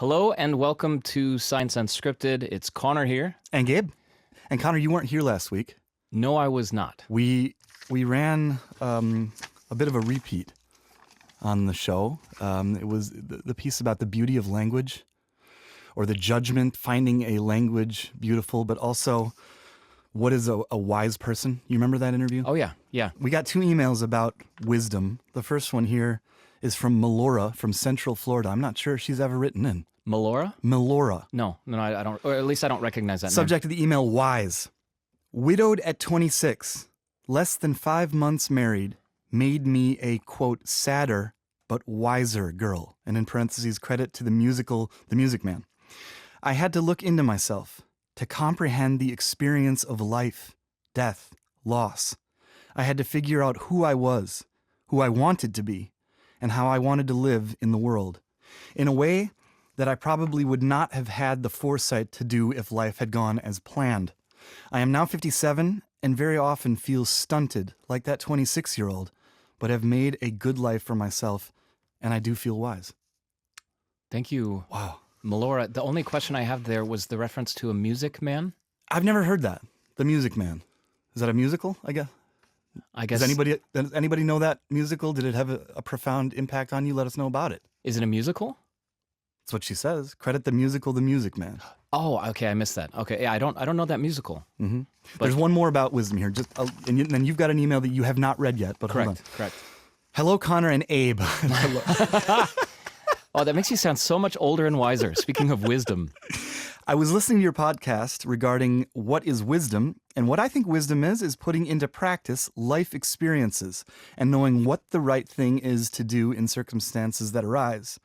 Hello and welcome to Science Unscripted. It's Conor here. And Gabe. And Conor, you weren't here last week. No, I was not. We ran a bit of a repeat on the show. It was the piece about the beauty of language, or the judgment, finding a language beautiful, but also what is a wise person. You remember that interview? Oh, yeah. Yeah. We got 2 emails about wisdom. The first one here is from Melora from Central Florida. I'm not sure if she's ever written in. Melora? Melora. No, I don't, or at least I don't recognize that Subject of the email, wise. Widowed at 26, less than 5 months married, made me a, quote, sadder but wiser girl. And in parentheses, credit to the musical The Music Man. I had to look into myself to comprehend the experience of life, death, loss. I had to figure out who I was, who I wanted to be, and how I wanted to live in the world, in a way that I probably would not have had the foresight to do if life had gone as planned. I am now 57 and very often feel stunted like that 26-year-old, but have made a good life for myself, and I do feel wise. Thank you. Wow. Melora, the only question I have there was the reference to a music man. I've never heard that. The Music Man. Is that a musical, I guess? Does anybody know that musical? Did it have a profound impact on you? Let us know about it. Is it a musical? That's what she says. Credit the musical The Music Man. Oh, okay, I missed that. Okay, yeah, I don't know that musical. Mm-hmm. There's one more about wisdom here. And then you've got an email that you have not read yet, but hold on. Correct. Hello, Conor and Abe. Oh, that makes you sound so much older and wiser. Speaking of wisdom. I was listening to your podcast regarding what is wisdom, and what I think wisdom is putting into practice life experiences and knowing what the right thing is to do in circumstances that arise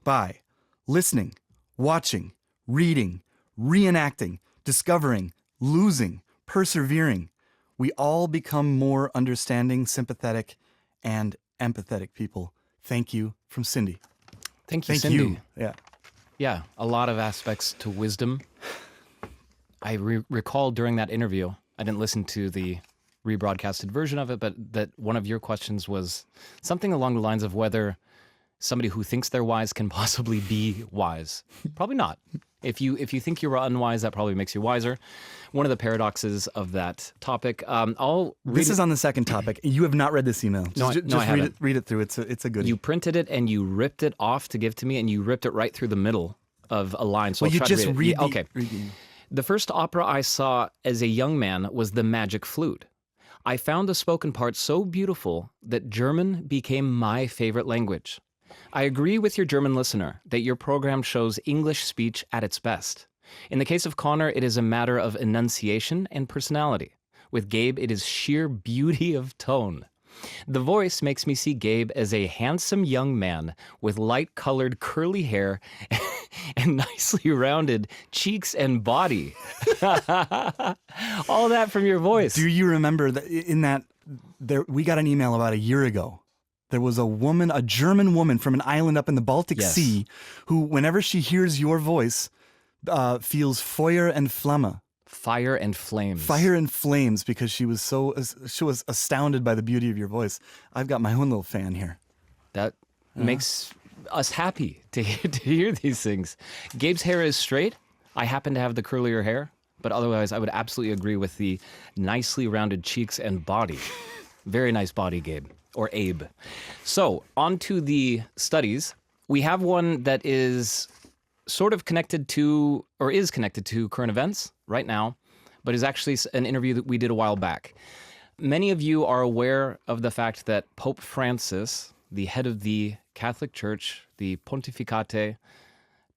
by listening, watching, reading, reenacting, discovering, losing, persevering. We all become more understanding, sympathetic, and empathetic people. Thank you, from Cindy. Thank you, Cindy. You. Yeah. Yeah, a lot of aspects to wisdom. I recall during that interview, I didn't listen to the rebroadcasted version of it, but that one of your questions was something along the lines of whether somebody who thinks they're wise can possibly be wise. Probably not. If you think you're unwise, that probably makes you wiser. One of the paradoxes of that topic. This is on the second topic. You have not read this email. Just I haven't. Read it through. It's a good. You printed it and you ripped it off to give to me, and you ripped it right through the middle of a line. So well, I'll you try just to read it. read. Yeah, okay. The first opera I saw as a young man was The Magic Flute. I found the spoken part so beautiful that German became my favorite language. I agree with your German listener that your program shows English speech at its best. In the case of Conor, it is a matter of enunciation and personality. With Gabe, it is sheer beauty of tone. The voice makes me see Gabe as a handsome young man with light-colored curly hair and nicely rounded cheeks and body. All that from your voice. Do you remember that we got an email about a year ago? There was a German woman from an island up in the Baltic Sea, who, whenever she hears your voice, feels Feuer and Flamme. Fire and flames. Fire and flames, because she was astounded by the beauty of your voice. I've got my own little fan here. That makes us happy to hear these things. Gabe's hair is straight. I happen to have the curlier hair, but otherwise I would absolutely agree with the nicely rounded cheeks and body. Very nice body, Gabe. Or Abe. So, on to the studies. We have one that is sort of connected to, or is connected to, current events right now, but is actually an interview that we did a while back. Many of you are aware of the fact that Pope Francis, the head of the Catholic Church, the Pontificate,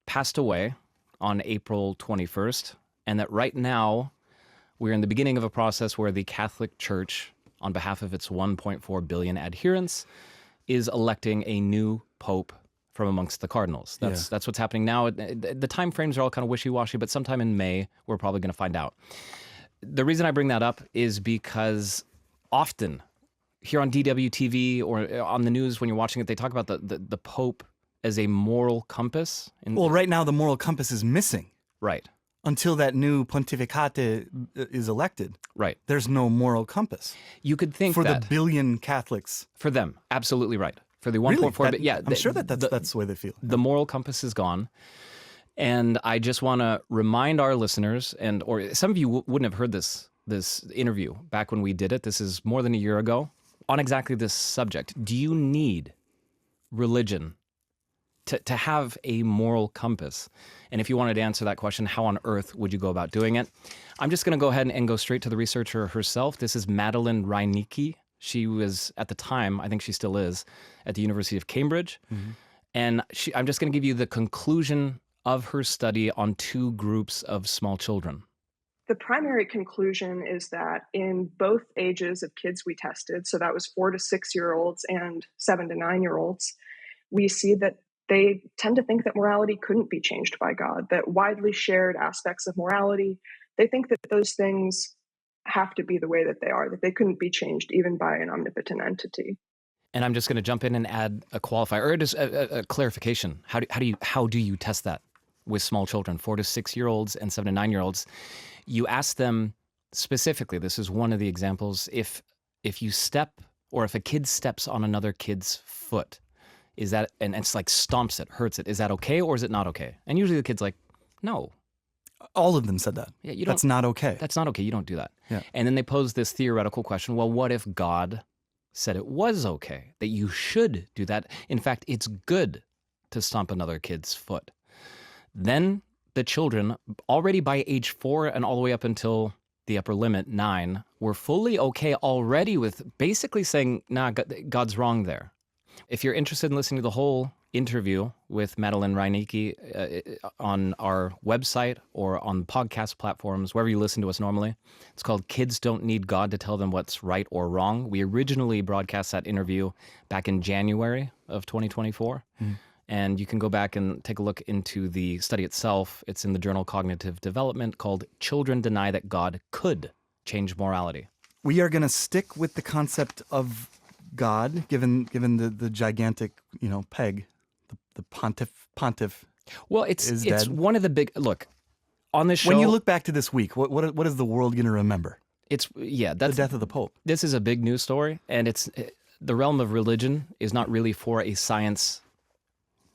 passed away on April 21st, and that right now we're in the beginning of a process where the Catholic Church, on behalf of its 1.4 billion adherents, is electing a new pope from amongst the cardinals. That's what's happening now. The time frames are all kind of wishy-washy, but sometime in May, we're probably going to find out. The reason I bring that up is because often here on DWTV or on the news when you're watching it, they talk about the pope as a moral compass. Well, right now the moral compass is missing. Right. Until that new pontificate is elected. Right. There's no moral compass. You could think for that. For the billion Catholics. For them. Absolutely right. For the 1.4 really? billion. Yeah. I'm sure that's the way they feel. The moral compass is gone. And I just want to remind our listeners, or some of you wouldn't have heard this interview back when we did it. This is more than a year ago on exactly this subject. Do you need religion to have a moral compass? And if you wanted to answer that question, how on earth would you go about doing it? I'm just going to go ahead and go straight to the researcher herself. This is Madeline Reinecke. She was, at the time, I think she still is, at the University of Cambridge. Mm-hmm. And I'm just going to give you the conclusion of her study on two groups of small children. The primary conclusion is that in both ages of kids we tested, so that was 4 to 6 year olds and 7 to 9 year olds, we see that they tend to think that morality couldn't be changed by God, that widely shared aspects of morality, they think that those things have to be the way that they are, that they couldn't be changed even by an omnipotent entity. And I'm just going to jump in and add a qualifier, or just a clarification. How do you test that with small children, 4 to 6 year olds and 7 to 9 year olds? You ask them specifically, this is one of the examples, if you step, or if a kid steps on another kid's foot, is that, and it's like stomps it, hurts it, is that okay or is it not okay? And usually the kid's like, no. All of them said that. Yeah, that's not okay. That's not okay. You don't do that. Yeah. And then they pose this theoretical question, well, what if God said it was okay, that you should do that? In fact, it's good to stomp another kid's foot. Then the children, already by age 4 and all the way up until the upper limit, 9, were fully okay already with basically saying, nah, God's wrong there. If you're interested in listening to the whole interview with Madeline Reinecke on our website or on podcast platforms, wherever you listen to us normally, it's called Kids Don't Need God to Tell Them What's Right or Wrong. We originally broadcast that interview back in January of 2024. And you can go back and take a look into the study itself. It's in the journal Cognitive Development, called Children Deny That God Could Change Morality. We are going to stick with the concept of God, given the gigantic, peg, the pontiff. Well, it's dead. one of the big, look, on this show. When you look back to this week, what is the world going to remember? That's the death of the Pope. This is a big news story, and it's the realm of religion is not really for a science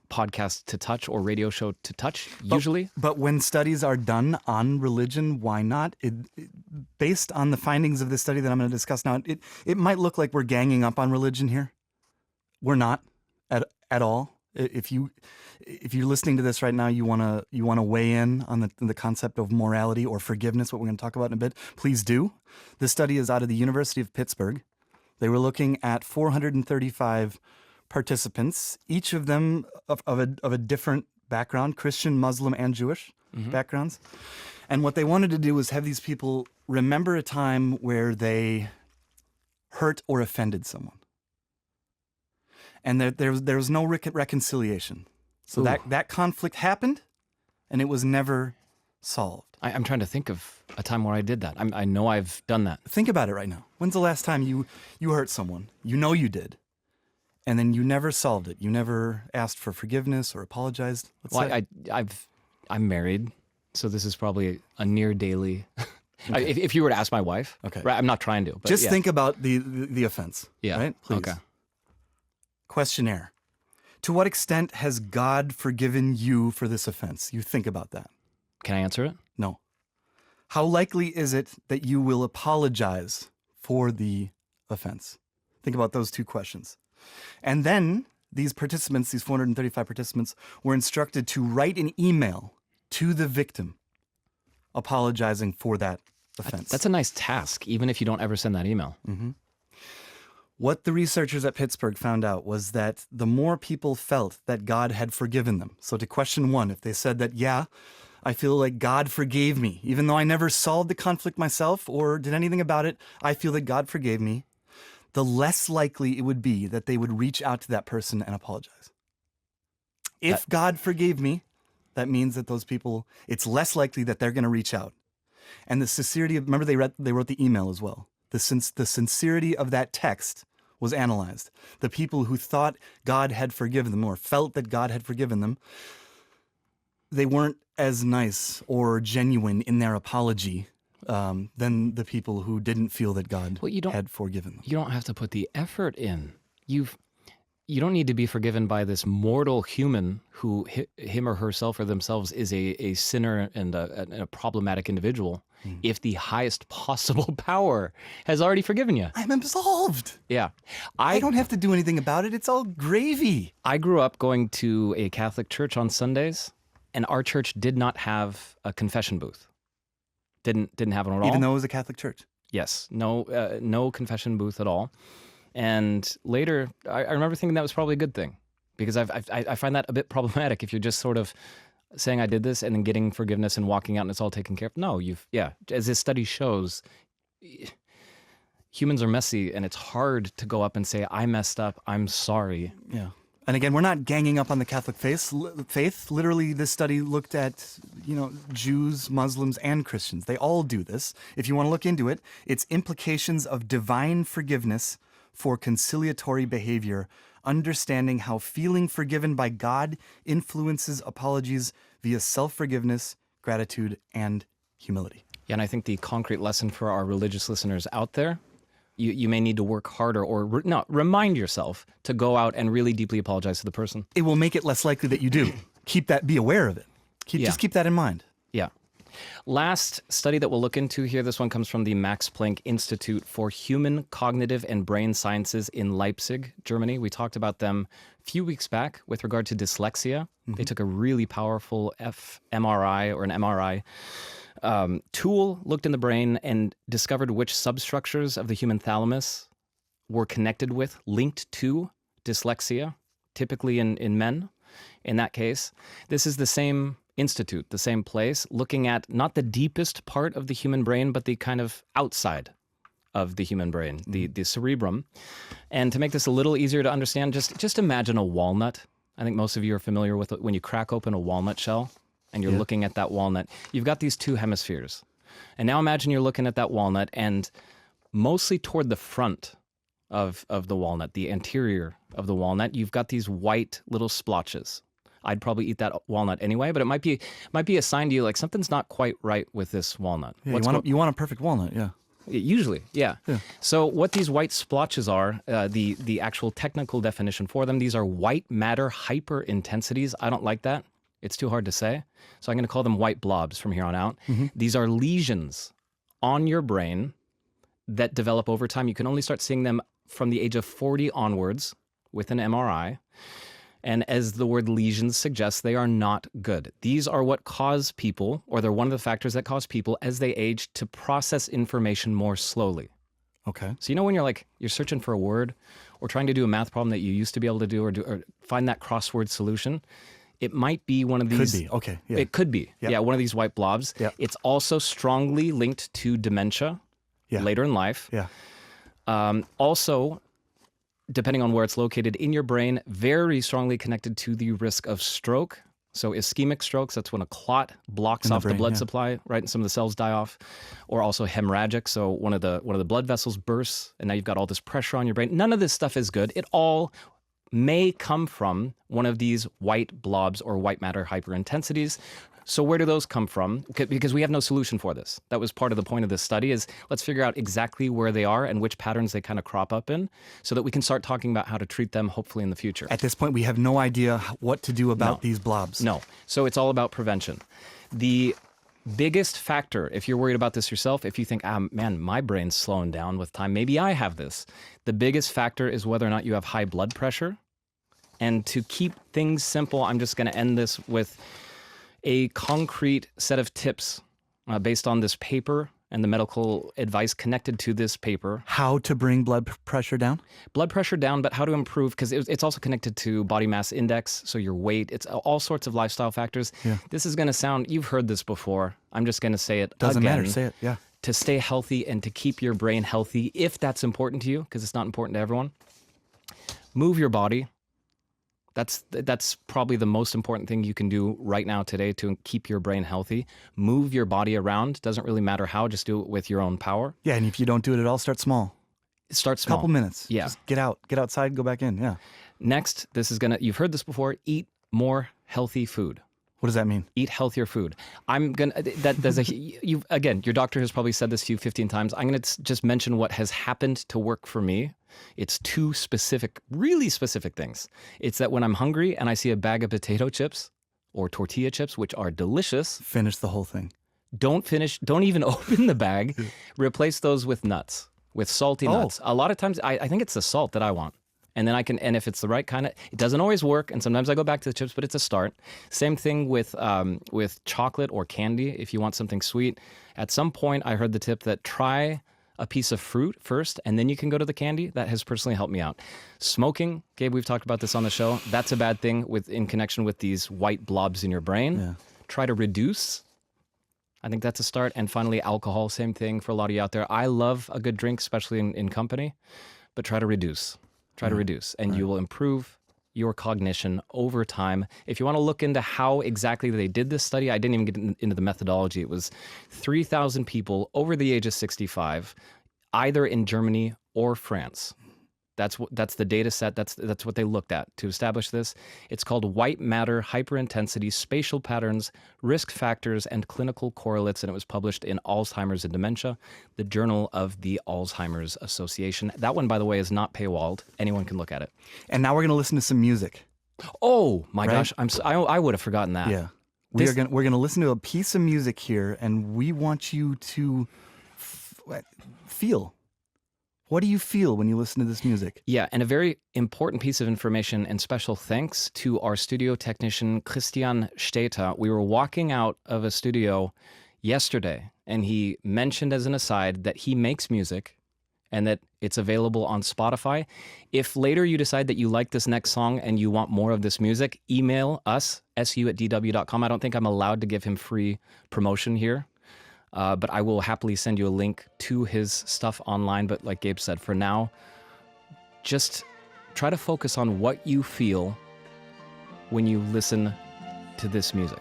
podcast to touch or radio show to touch, usually. But when studies are done on religion, why not? Based on the findings of this study that I'm going to discuss now, it might look like we're ganging up on religion here. We're not at all. If you're listening to this right now, you want to weigh in on the concept of morality or forgiveness, what we're going to talk about in a bit, please do. This study is out of the University of Pittsburgh. They were looking at 435 participants, each of them of a different background, Christian, Muslim, and Jewish backgrounds. And what they wanted to do was have these people remember a time where they hurt or offended someone. And there was no reconciliation. So that conflict happened, and it was never solved. I'm trying to think of a time where I did that. I know I've done that. Think about it right now. When's the last time you hurt someone? You know you did. And then you never solved it. You never asked for forgiveness or apologized. I'm married, so this is probably a near daily. Okay. If you were to ask my wife, okay, right, I'm not trying to. But just think about the offense. Yeah. Right. Please. Okay. Questionnaire: to what extent has God forgiven you for this offense? You think about that. Can I answer it? No. How likely is it that you will apologize for the offense? Think about those two questions. And then these 435 participants, were instructed to write an email to the victim apologizing for that offense. That's a nice task, even if you don't ever send that email. Mm-hmm. What the researchers at Pittsburgh found out was that the more people felt that God had forgiven them. So to question 1, if they said that, yeah, I feel like God forgave me, even though I never solved the conflict myself or did anything about it, I feel that God forgave me, the less likely it would be that they would reach out to that person and apologize. If God forgave me, that means that those people, it's less likely that they're going to reach out. And the sincerity of, remember they wrote the email as well. The sincerity of that text was analyzed. The people who thought God had forgiven them or felt that God had forgiven them, they weren't as nice or genuine in their apology than the people who didn't feel that God had forgiven them. You don't have to put the effort in. You don't need to be forgiven by this mortal human who him or herself or themselves is a sinner and a problematic individual if the highest possible power has already forgiven you. I'm absolved. Yeah. I don't have to do anything about it. It's all gravy. I grew up going to a Catholic church on Sundays, and our church did not have a confession booth. Didn't have one at all. Even though it was a Catholic church. Yes, no confession booth at all. And later, I remember thinking that was probably a good thing, because I find that a bit problematic if you're just sort of saying I did this and then getting forgiveness and walking out and it's all taken care of. No, as this study shows, humans are messy, and it's hard to go up and say, I messed up, I'm sorry. Yeah. And again, we're not ganging up on the Catholic faith. Literally, this study looked at, Jews, Muslims, and Christians. They all do this. If you want to look into it, it's implications of divine forgiveness for conciliatory behavior, understanding how feeling forgiven by God influences apologies via self-forgiveness, gratitude, and humility. Yeah, and I think the concrete lesson for our religious listeners out there, you may need to work harder or remind yourself to go out and really deeply apologize to the person. It will make it less likely that you do. Be aware of it. Just keep that in mind. Yeah. Last study that we'll look into here, this one comes from the Max Planck Institute for Human Cognitive and Brain Sciences in Leipzig, Germany. We talked about them a few weeks back with regard to dyslexia. They took a really powerful fMRI or an MRI tool, looked in the brain, and discovered which substructures of the human thalamus were connected with, linked to dyslexia, typically in men in that case. This is the same institute, the same place, looking at not the deepest part of the human brain, but the kind of outside of the human brain, the cerebrum. And to make this a little easier to understand, just imagine a walnut. I think most of you are familiar with it. When you crack open a walnut shell and you're looking at that walnut, you've got these two hemispheres. And now imagine you're looking at that walnut, and mostly toward the front of the walnut, the anterior of the walnut, you've got these white little splotches. I'd probably eat that walnut anyway, but it might be a sign to you like something's not quite right with this walnut. Yeah, you want a perfect walnut, yeah. Usually, yeah. So what these white splotches are, the actual technical definition for them, these are white matter hyperintensities. I don't like that. It's too hard to say. So I'm going to call them white blobs from here on out. These are lesions on your brain that develop over time. You can only start seeing them from the age of 40 onwards with an MRI. And as the word lesions suggests, they are not good. These are what cause people, or they're one of the factors that cause people as they age to process information more slowly. Okay. So when you're searching for a word or trying to do a math problem that you used to be able to do or find that crossword solution, it might be one of these. Could be, okay. Yeah. It could be, one of these white blobs. Yep. It's also strongly linked to dementia later in life. Yeah. Also, depending on where it's located in your brain, very strongly connected to the risk of stroke. So ischemic strokes, that's when a clot blocks off the blood supply, right? And some of the cells die off. Or also hemorrhagic, so one of the blood vessels bursts, and now you've got all this pressure on your brain. None of this stuff is good. It all may come from one of these white blobs or white matter hyperintensities. So where do those come from? Because we have no solution for this. That was part of the point of this study, is let's figure out exactly where they are and which patterns they kind of crop up in, so that we can start talking about how to treat them hopefully in the future. At this point, we have no idea what to do about these blobs. No. So it's all about prevention. The biggest factor, if you're worried about this yourself, if you think, man, my brain's slowing down with time, maybe I have this. The biggest factor is whether or not you have high blood pressure. And to keep things simple, I'm just going to end this with a concrete set of tips based on this paper and the medical advice connected to this paper. How to bring blood pressure down? Blood pressure down, but how to improve, because it's also connected to body mass index, so your weight. It's all sorts of lifestyle factors. Yeah. This is going to sound, you've heard this before. I'm just going to say it Doesn't again. matter, say it, yeah. To stay healthy and to keep your brain healthy, if that's important to you, because it's not important to everyone, move your body. That's probably the most important thing you can do right now today to keep your brain healthy. Move your body around. Doesn't really matter how. Just do it with your own power. Yeah, and if you don't do it at all, start small. Start small. Couple minutes. Yeah. Just get outside, go back in. Yeah. Next, you've heard this before, eat more healthy food. What does that mean? Eat healthier food. Again, your doctor has probably said this to you 15 times. I'm going to just mention what has happened to work for me. It's two specific, really specific things. It's that when I'm hungry and I see a bag of potato chips or tortilla chips, which are delicious, Finish the whole thing. don't even open the bag. Replace those with nuts, with salty nuts. A lot of times, I think it's the salt that I want. And then and if it's the right kind of, it doesn't always work. And sometimes I go back to the chips, but it's a start. Same thing with chocolate or candy. If you want something sweet, at some point I heard the tip that try a piece of fruit first, and then you can go to the candy. That has personally helped me out. Smoking, Gabe, we've talked about this on the show. That's a bad thing in connection with these white blobs in your brain. Yeah. Try to reduce. I think that's a start. And finally, alcohol, same thing for a lot of you out there. I love a good drink, especially in company, but try to reduce. Try to reduce, and you will improve your cognition over time. If you want to look into how exactly they did this study, I didn't even get into the methodology. It was 3,000 people over the age of 65, either in Germany or France. That's the data set. That's what they looked at to establish this. It's called White Matter, Hyperintensity, Spatial Patterns, Risk Factors, and Clinical Correlates, and it was published in Alzheimer's and Dementia, the Journal of the Alzheimer's Association. That one, by the way, is not paywalled. Anyone can look at it. And now we're going to listen to some music. Oh my Right? gosh, I would have forgotten that. Yeah. We're going to listen to a piece of music here, and we want you to feel. What do you feel when you listen to this music? Yeah, and a very important piece of information and special thanks to our studio technician, Christian Steta. We were walking out of a studio yesterday, and he mentioned as an aside that he makes music and that it's available on Spotify. If later you decide that you like this next song and you want more of this music, email us, su@dw.com. I don't think I'm allowed to give him free promotion here. But I will happily send you a link to his stuff online. But like Gabe said, for now, just try to focus on what you feel when you listen to this music.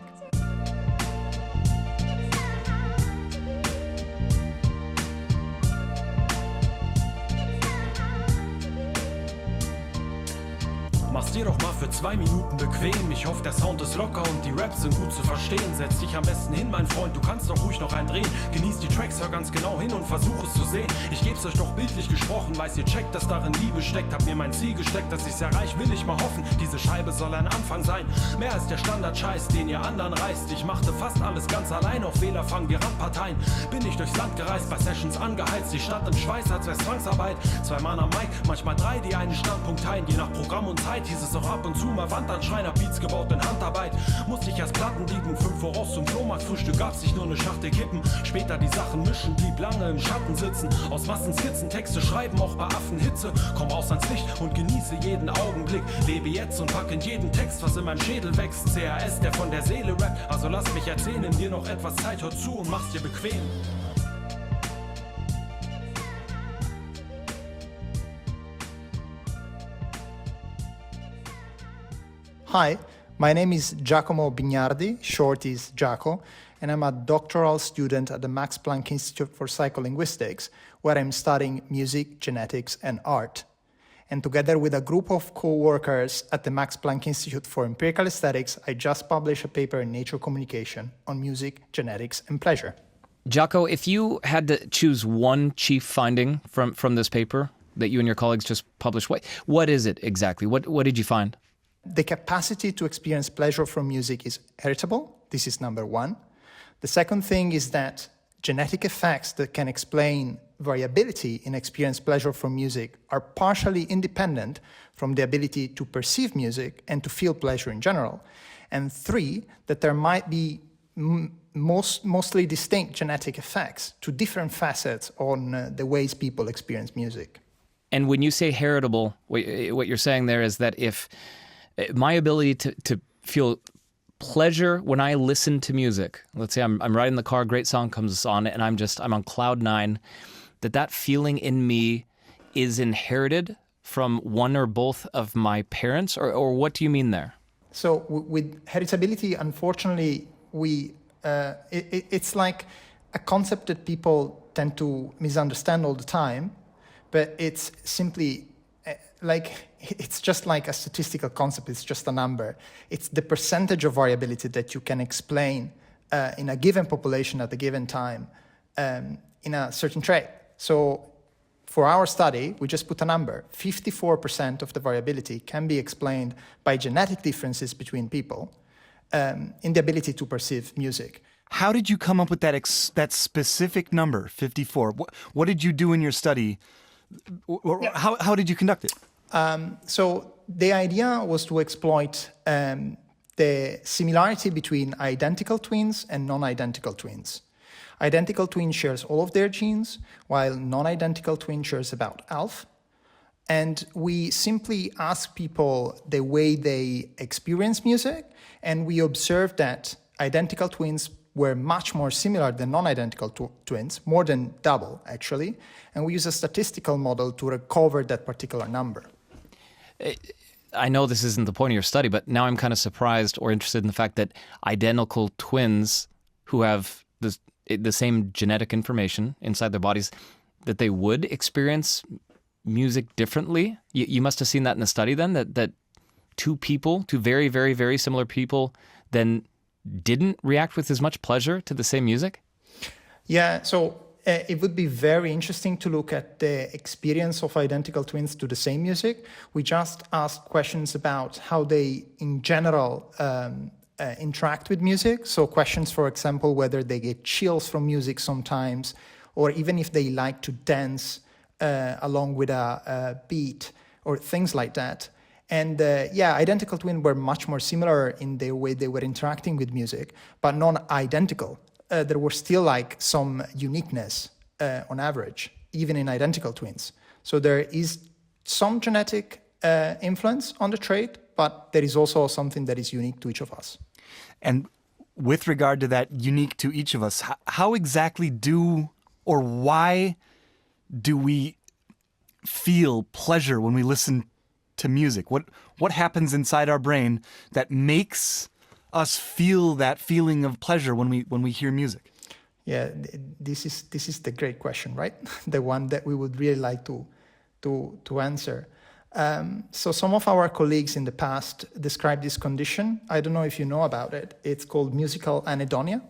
Mach's dir doch mal für 2 Minuten bequem. Ich hoffe, der Sound ist locker und die Raps sind gut zu verstehen. Setz dich am besten hin, mein Freund, du kannst doch ruhig noch eindrehen. Genieß die Tracks, hör ganz genau hin und versuch es zu sehen. Ich geb's euch doch bildlich gesprochen, weiß ihr checkt, dass darin Liebe steckt. Hab mir mein Ziel gesteckt, dass ich's erreich, will ich mal hoffen. Diese Scheibe soll ein Anfang sein. Mehr als der Standard-Scheiß, den ihr anderen reißt. Ich machte fast alles ganz allein, auf Wähler fangen wir Randparteien. Bin ich durchs Land gereist, bei Sessions angeheizt. Die Stadt im Schweiß, als wär's Zwangsarbeit. 2 Mann am Mic, manchmal 3, die einen Standpunkt teilen. Je nach Programm und Zeit hieß es auch ab und zu mal Wandanschreiner, Beats gebaut in Handarbeit. Musste ich erst Platten liegen, 5 voraus zum Flohmarkt. Frühstück gab's nicht, nur eine Schachtel kippen. Später die Sachen mischen, blieb lange im Schatten sitzen. Aus Massen Skizzen, Texte schreiben, auch bei Affen Hitze. Komm raus ans Licht und genieße jeden Augenblick. Lebe jetzt und pack in jeden Text, was in meinem Schädel wächst. CRS, der von der Seele rappt. Also lass mich erzählen, nimm dir noch etwas Zeit, hör zu und mach's dir bequem. Hi, my name is Jacomo Biniardi, short is Jaco, and I'm a doctoral student at the Max Planck Institute for Psycholinguistics, where I'm studying music, genetics, and art. And together with a group of co-workers at the Max Planck Institute for Empirical Aesthetics, I just published a paper in Nature Communication on music, genetics, and pleasure. Jaco, if you had to choose one chief finding from this paper that you and your colleagues just published, what is it exactly? What did you find? The capacity to experience pleasure from music is heritable. This is number one. The second thing is that genetic effects that can explain variability in experience pleasure from music are partially independent from the ability to perceive music and to feel pleasure in general. And 3, that there might be mostly distinct genetic effects to different facets on the ways people experience music. And when you say heritable, what you're saying there is that if my ability to feel pleasure when I listen to music, let's say I'm riding the car, great song comes on, and I'm on cloud 9, that feeling in me is inherited from one or both of my parents, or what do you mean there? So with heritability, unfortunately, it's like a concept that people tend to misunderstand all the time, but it's simply it's just like a statistical concept. It's just a number. It's the percentage of variability that you can explain in a given population at a given time in a certain trait. So for our study, we just put a number. 54% of the variability can be explained by genetic differences between people in the ability to perceive music. How did you come up with that specific number, 54? What did you do in your study? How did you conduct it? So the idea was to exploit the similarity between identical twins and non-identical twins. Identical twin shares all of their genes, while non-identical twin shares about half. And we simply ask people the way they experience music, and we observed that identical twins were much more similar than non-identical twins, more than double, actually. And we use a statistical model to recover that particular number. I know this isn't the point of your study, but now I'm kind of surprised or interested in the fact that identical twins who have the same genetic information inside their bodies, that they would experience music differently. You must have seen that in the study then, that two very, very, very similar people then didn't react with as much pleasure to the same music? Yeah, so it would be very interesting to look at the experience of identical twins to the same music. We just asked questions about how they, in general, interact with music. So questions, for example, whether they get chills from music sometimes, or even if they like to dance along with a beat, or things like that. And identical twins were much more similar in the way they were interacting with music, but non-identical. There was still like some uniqueness on average, even in identical twins. So there is some genetic influence on the trait, but there is also something that is unique to each of us. And with regard to that unique to each of us, how exactly why do we feel pleasure when we listen to music? What happens inside our brain that makes us feel that feeling of pleasure when we hear music? Yeah, this is the great question, right? The one that we would really like to answer. So some of our colleagues in the past described this condition. I don't know if you know about it. It's called musical anhedonia.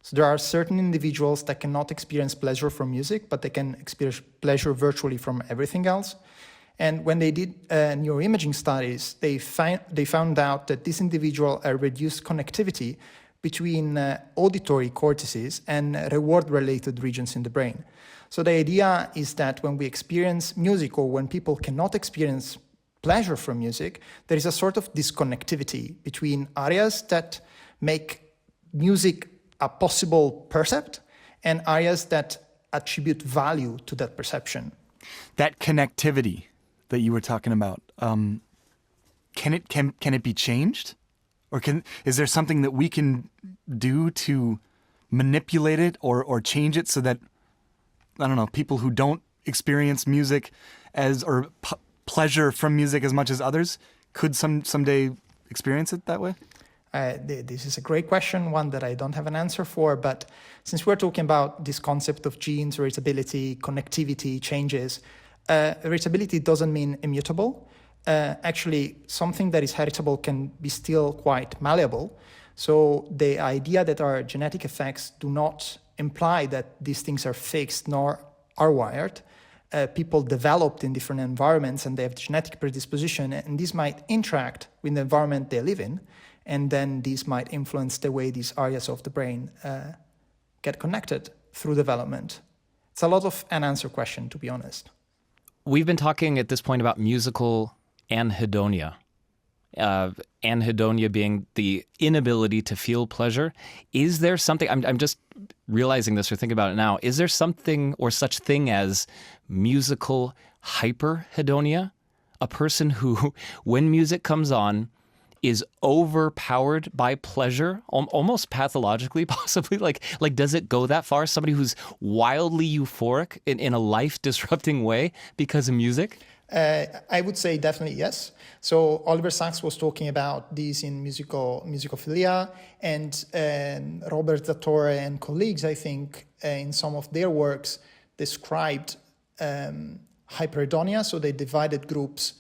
So there are certain individuals that cannot experience pleasure from music, but they can experience pleasure virtually from everything else. And when they did neuroimaging studies, they found out that this individual reduced connectivity between auditory cortices and reward-related regions in the brain. So the idea is that when we experience music, or when people cannot experience pleasure from music, there is a sort of disconnectivity between areas that make music a possible percept and areas that attribute value to that perception. That connectivity that you were talking about, can it be changed? Or is there something that we can do to manipulate it or change it so that, I don't know, people who don't experience music pleasure from music as much as others could someday experience it that way? This is a great question, one that I don't have an answer for, but since we're talking about this concept of genes, heritability, connectivity, changes, heritability doesn't mean immutable. Actually, something that is heritable can be still quite malleable. So the idea that our genetic effects do not imply that these things are fixed nor are wired. People developed in different environments and they have genetic predisposition, and these might interact with the environment they live in, and then these might influence the way these areas of the brain get connected through development. It's a lot of unanswered question, to be honest. We've been talking at this point about musical anhedonia. Anhedonia being the inability to feel pleasure. Is there something, I'm just realizing this or thinking about it now, is there something or such thing as musical hyperhedonia? A person who, when music comes on, is overpowered by pleasure, almost pathologically, possibly? Like does it go that far? Somebody who's wildly euphoric in a life-disrupting way because of music? I would say definitely yes. So Oliver Sacks was talking about this in musicophilia, and Robert Zatorre and colleagues, I think, in some of their works described hyperhedonia. So they divided groups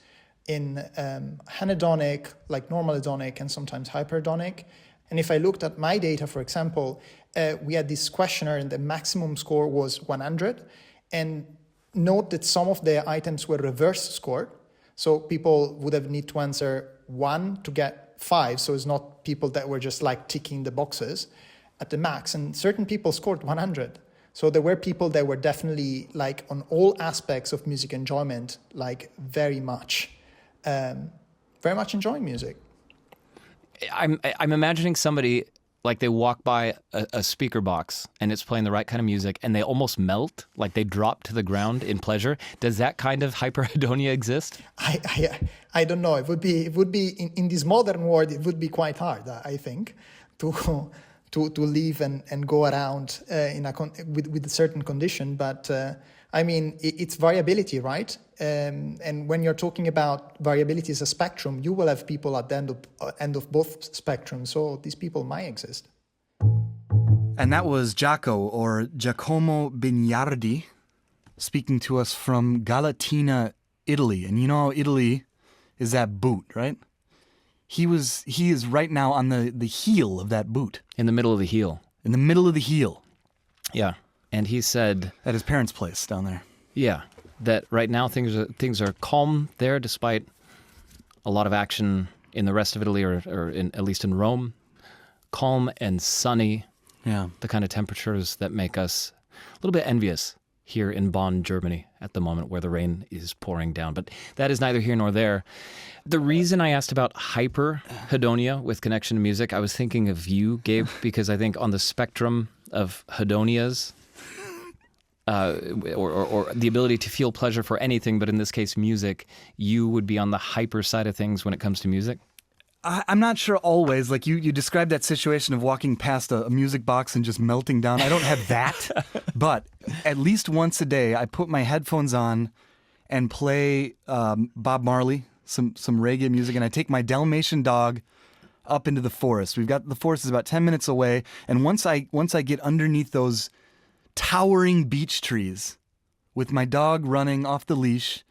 in anhedonic, like normal hedonic, and sometimes hyperhedonic. And if I looked at my data, for example, we had this questionnaire and the maximum score was 100. And note that some of the items were reverse scored. So people would have need to answer 1 to get 5. So it's not people that were just like ticking the boxes at the max. And certain people scored 100. So there were people that were definitely like on all aspects of music enjoyment, like very much enjoying music. I'm imagining somebody like they walk by a speaker box and it's playing the right kind of music and they almost melt, like they drop to the ground in pleasure. Does that kind of hyperhedonia exist? I don't know. It would be in this modern world. It would be quite hard, I think, to live and go around with a certain condition. But I mean, it's variability, right? And when you're talking about variability as a spectrum, you will have people at the end of both spectrums. So these people might exist. And that was Jacomo Biniardi speaking to us from Galatina, Italy. And you know how Italy is that boot, right? He is right now on the heel of that boot. In the middle of the heel. In the middle of the heel. Yeah. And he said... At his parents' place down there. Yeah. That right now things are calm there despite a lot of action in the rest of Italy or at least in Rome. Calm and sunny. Yeah. The kind of temperatures that make us a little bit envious here in Bonn, Germany at the moment where the rain is pouring down. But that is neither here nor there. The reason I asked about hyperhedonia with connection to music, I was thinking of you, Gabe, because I think on the spectrum of hedonias, or the ability to feel pleasure for anything, but in this case music, you would be on the hyper side of things when it comes to music? I'm not sure always. Like you described that situation of walking past a music box and just melting down. I don't have that, but at least once a day I put my headphones on and play Bob Marley, some reggae music, and I take my Dalmatian dog up into the forest. The forest is about 10 minutes away, and once I get underneath those towering beech trees with my dog running off the leash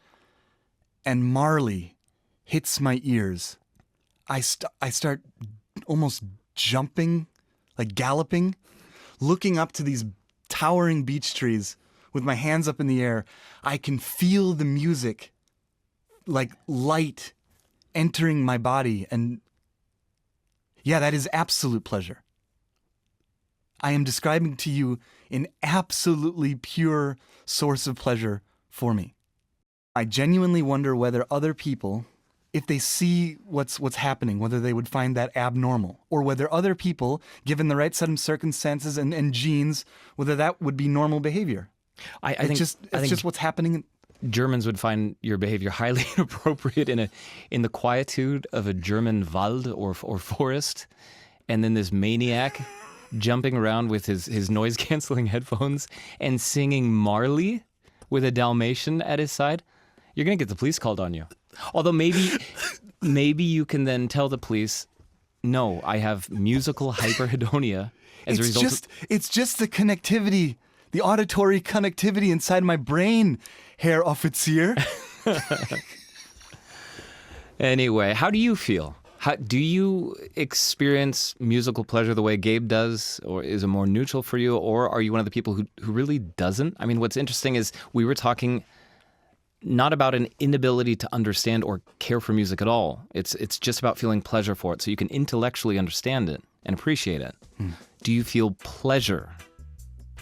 and Marley hits my ears, I start almost jumping, like galloping, looking up to these towering beech trees with my hands up in the air. I can feel the music like light entering my body, and yeah, that is absolute pleasure. I am describing to you an absolutely pure source of pleasure for me. I genuinely wonder whether other people, if they see what's happening, whether they would find that abnormal, or whether other people, given the right set of circumstances and genes, whether that would be normal behavior. I think it's just what's happening. Germans would find your behavior highly inappropriate in the quietude of a German Wald or forest, and then this maniac jumping around with his noise-canceling headphones and singing Marley with a Dalmatian at his side. You're going to get the police called on you. Although maybe you can then tell the police, no, I have musical hyperhedonia as a result. It's just the connectivity, the auditory connectivity inside my brain, Herr Offizier. Anyway, how do you feel? Do you experience musical pleasure the way Gabe does, or is it more neutral for you, or are you one of the people who really doesn't? I mean, what's interesting is we were talking not about an inability to understand or care for music at all. It's just about feeling pleasure for it, so you can intellectually understand it and appreciate it. Do you feel pleasure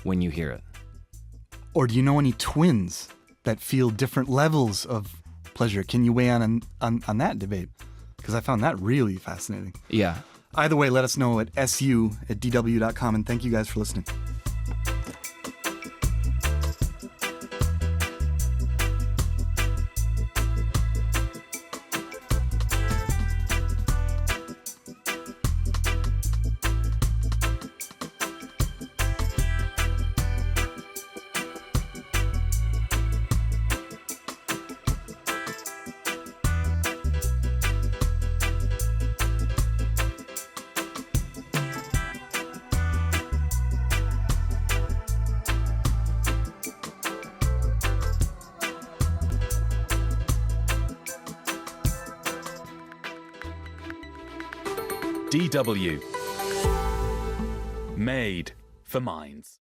when you hear it? Or do you know any twins that feel different levels of pleasure? Can you weigh on that debate? Because I found that really fascinating. Yeah. Either way, let us know at su@dw.com, and thank you guys for listening. DW. Made for minds.